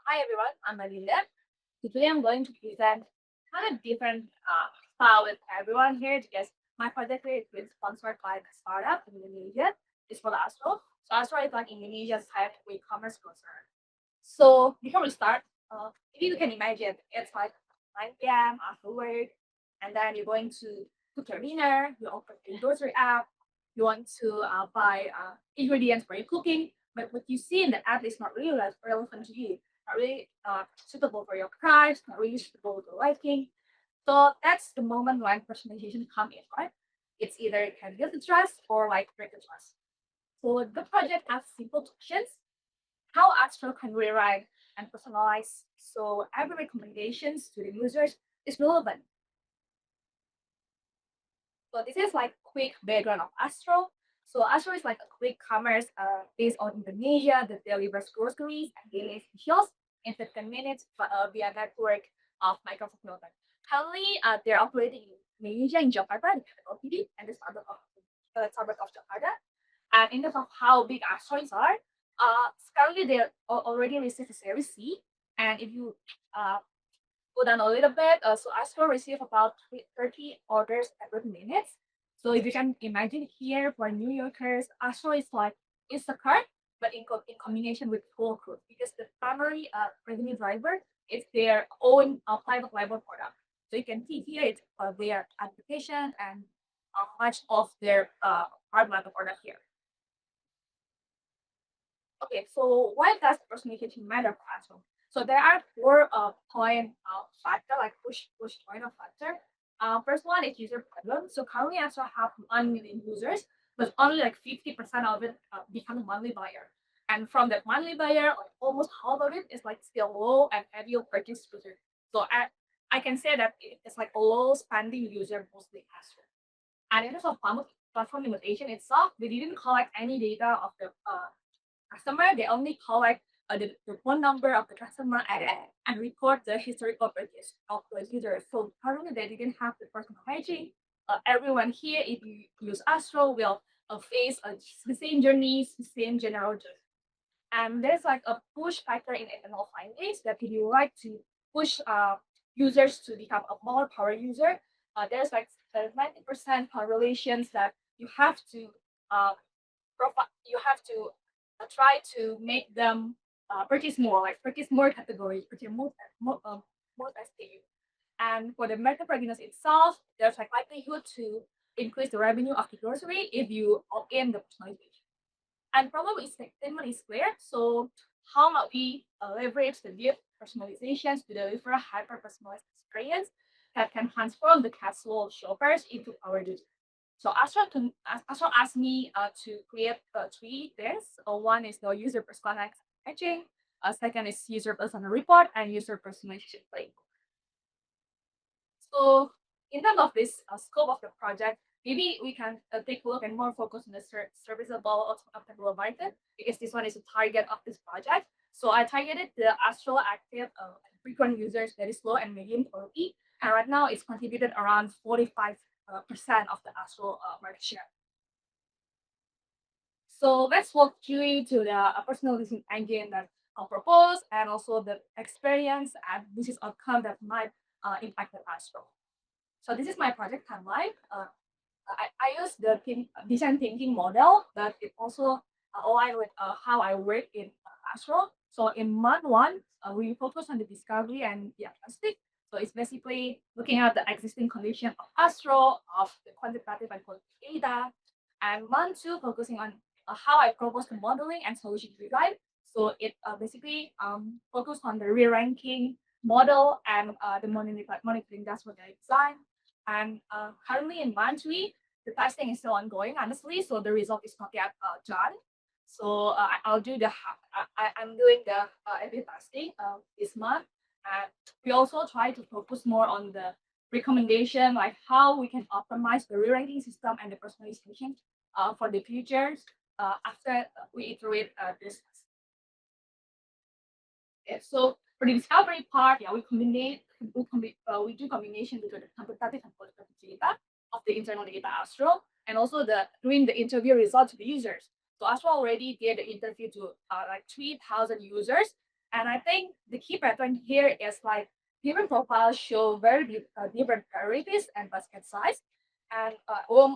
Hi everyone, I'm Adinda. Today I'm going to present kind of different style with everyone here because my project here is being sponsored by a startup in Indonesia. It's called Astro. So Astro is like Indonesia's type of e-commerce concern. So before we start, if you can imagine, it's like 9 p.m. after work, and then you're going to cook your dinner, you open your grocery app, you want to buy ingredients for your cooking, but what you see in the app is not really relevant to you, not really suitable for your price, not really suitable to your liking. So that's the moment when personalization comes in, right? It's either it can build the trust or like break the trust. So the project asks simple questions how Astro can rewrite and personalize so every recommendations to the users is relevant. So this is like quick background of Astro. So Astro is like a quick commerce based on Indonesia that delivers groceries and daily essentials in 15 minutes via network of Microsoft Norton. Currently, they're operating in Indonesia in Jakarta, the capital city, and the suburb of Jakarta. And in terms of how big Astros are, currently they already received a Series C. And if you go down a little bit, so Astro receive about 30 orders every minute. So if you can imagine here for New Yorkers, Astro is like Instacart, but in combination with Full Cruise because the primary revenue driver is their own private label product. So you can see here it's their application and much of their private label product here. Okay, so why does personalization matter for Astro? So there are four point factor, like push point of factor. First one is user preference. So currently Astro have 1 million users, but only like 50% of it become a monthly buyer. And from that monthly buyer, like almost half of it is like still low and heavy purchase user. So I can say that it's like a low spending user mostly Astro. And in terms of platform limitation itself, they didn't collect any data of the customer, they only collect the phone number of the customer and record the historical purchase of the user. So currently they didn't have the personal hygiene. Everyone here, if you use Astro, will face the same journeys, the same general journey. And there's like a push factor in ethanol findings that if you like to push users to become a more power user, there's like 90% correlations that you have to uh, you have to try to make them purchase more, like purchase more categories, purchase more SKU. And for the market readiness itself, there's like likelihood to increase the revenue of the grocery if you opt in the personalization. And probably statement is clear. So how might we leverage the deep personalizations to deliver a hyper-personalized experience that can transform the casual shoppers into our users? So Astro asked me to create three things. One is the user personalized matching. Second is user personal report and user personalization playbook. So in terms of this scope of the project, maybe we can take a look and more focus on the serviceable optimal market because this one is the target of this project. So I targeted the Astro active frequent users that is low and medium quality, and right now it's contributed around 45% of the Astro market share. So let's walk you to the personalization engine that I'll propose and also the experience and business outcome that might impact the Astro. So this is my project timeline. I use the design thinking model, but it also aligned with how I work in Astro. So in month one, we focus on the discovery and diagnostic. So it's basically looking at the existing condition of Astro, of the quantitative and qualitative data. And month two, focusing on how I propose the modeling and solution design. So it basically focused on the re-ranking model and the monitoring dashboard that I designed. And currently in month three, the testing is still ongoing, honestly. So the result is not yet done. So I'll do the I'm doing the A/B testing this month, and we also try to focus more on the recommendation, like how we can optimize the re-ranking system and the personalization for the futures after we iterate this. Yeah, so for the discovery part, yeah, we do combination between the quantitative and qualitative data of the internal data Astro, and also doing the interview results to the users. So Astro already did the interview to like 3,000 users, And I think the key pattern here is like different profiles show very different priorities and basket size. And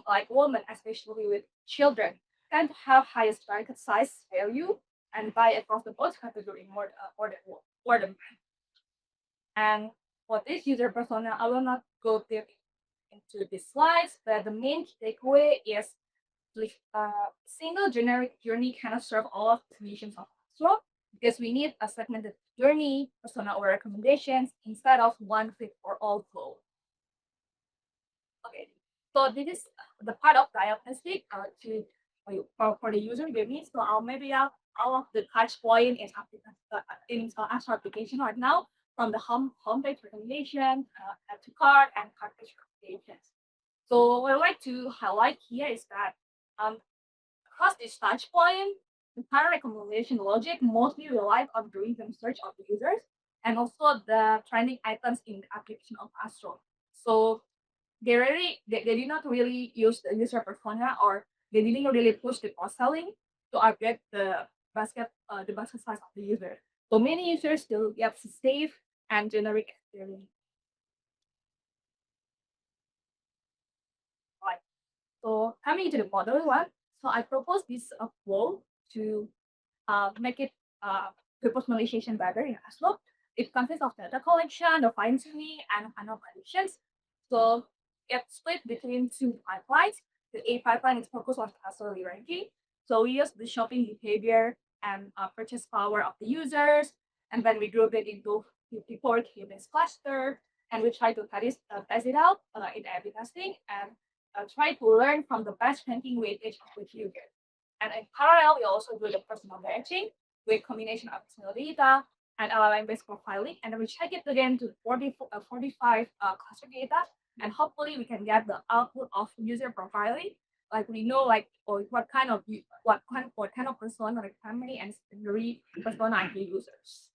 like women, especially with children, tend to have highest basket size value and buy across the both category more than men. And for this user persona, I will not go deep into the slides, but the main takeaway is like single generic journey cannot serve all of the missions of Astro because we need a segmented journey, persona or recommendations instead of one fit for all flow. Okay, so this is the part of diagnostic for the user journey. So I'll maybe all of the touch point in Astro application right now from the homepage recommendation, add to cart, and cart page recommendations. So what I like to highlight here is that um, across this touch point, the prior recommendation logic mostly relies on doing some search of the users and also the trending items in the application of Astro. So they did not really use the user persona or they didn't really push the cross selling to upgrade the basket size of the user. So many users still get safe and generic experience. Right. So coming to the model one, so I propose this flow to make it the personalization better in Aslo. It consists of data collection, the fine tuning, and final validations. So it's split between two pipelines. The A pipeline is focused on customer ranking. So we use the shopping behavior and purchase power of the users, and then we group it into 54 key-based cluster, and we try to test it out in A/B testing and try to learn from the best ranking weightage of which you get. And in parallel, we also do the personal matching with combination of personal data and LLM-based profiling. And then we check it again to 45 cluster data. And hopefully we can get the output of user profiling. Like we know like or what kind of persona, like primary and secondary persona are the users.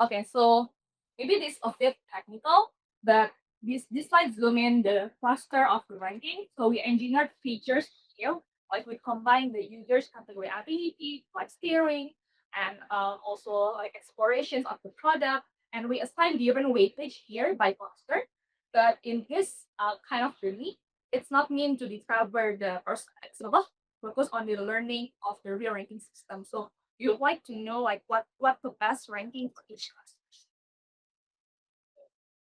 Okay, so maybe this a bit technical, but this slide zoom in the cluster of the ranking. So we engineered features here, like we combine the users category ability, like steering, and also like explorations of the product, and we assign different weightage here by cluster. But in this kind of journey, it's not meant to discover the first. It's about focus on the learning of the real ranking system. So you would like to know like what the best ranking for each cluster.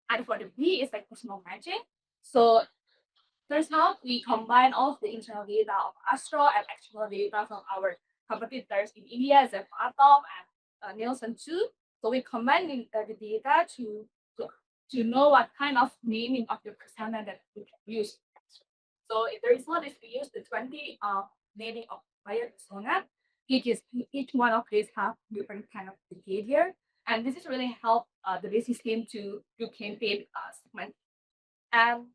And for the B is like personal matching. So turns out we combine all of the internal data of Astro and external data from our competitors in India, Atom and Nielsen too. So we combine the data to to know what kind of naming of the persona that we can use. So if the result is we use the 20 naming of buyer persona, each one of these have different kind of behavior. And this is really help the business team to do campaign segment. And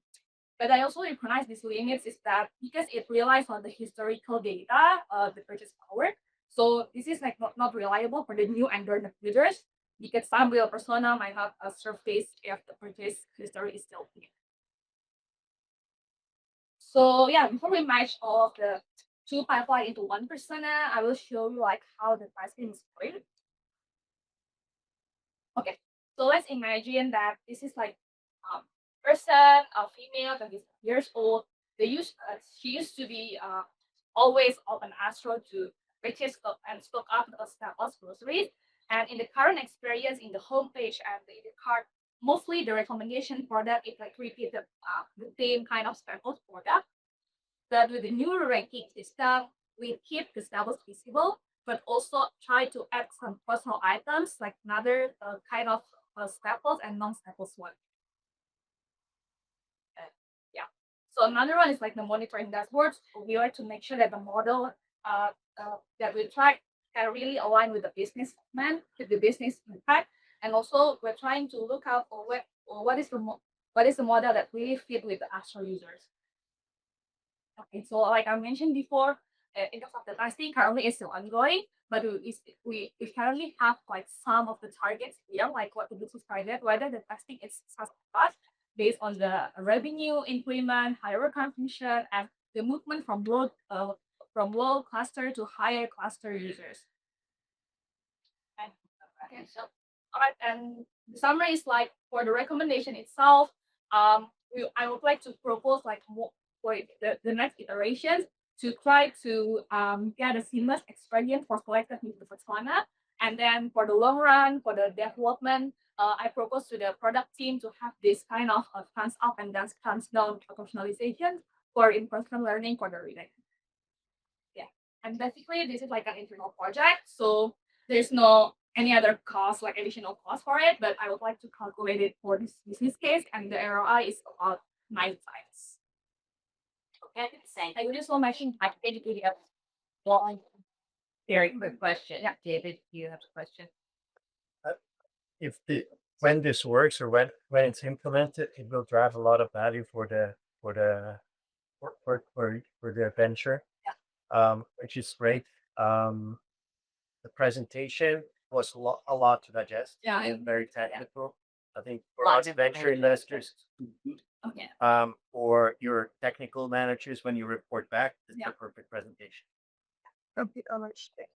but I also recognize these limits is that because it relies on the historical data of the purchase power. So this is like not reliable for the new and learned users because some real persona might have a surface if the purchase history is still clear. So yeah, before we match all of the two pipeline into one persona, I will show you like how the pricing is going. Okay, so let's imagine that this is like person, a female, 20 years old. She used to be always open Astro to purchase and stock up the staples groceries. And in the current experience in the homepage and in the cart, mostly the recommendation for that is like repeated the same kind of staples product. But with the new ranking system, we keep the staples visible, but also try to add some personal items like another kind of staples and non-staples one. Yeah. So another one is like the monitoring dashboards. We like to make sure that the model that we track can really align with the business plan, with the business impact, and also we're trying to look out for what is the model that really fit with the actual users. Okay, so like I mentioned before, in terms of the testing, currently it's still ongoing, but we currently have like some of the targets here, like what the business target, whether the testing is successful based on the revenue increment, higher consumption, and the movement from low cluster to higher cluster users. Okay, so all right, and the summary is like for the recommendation itself, I would like to propose like more for the next iterations to try to get a seamless experience for selected user persona, and then for the long run for the development, I propose to the product team to have this kind of hands up and then hands down personalization for in-person learning for the reading. Yeah, and basically this is like an internal project, so there's no any other cost like additional cost for it, but I would like to calculate it for this business case, and the ROI is about 9 times. Okay, thank I would just want to mention I educated up. Well, very quick question. Yeah. David, do you have a question? If when this works or when it's implemented, it will drive a lot of value for the venture. Yeah. Which is great. The presentation was a lot to digest. Yeah, and very technical. I think for Lots us of venture information. investors, okay. or your technical managers when you report back, it's Yeah. the perfect presentation.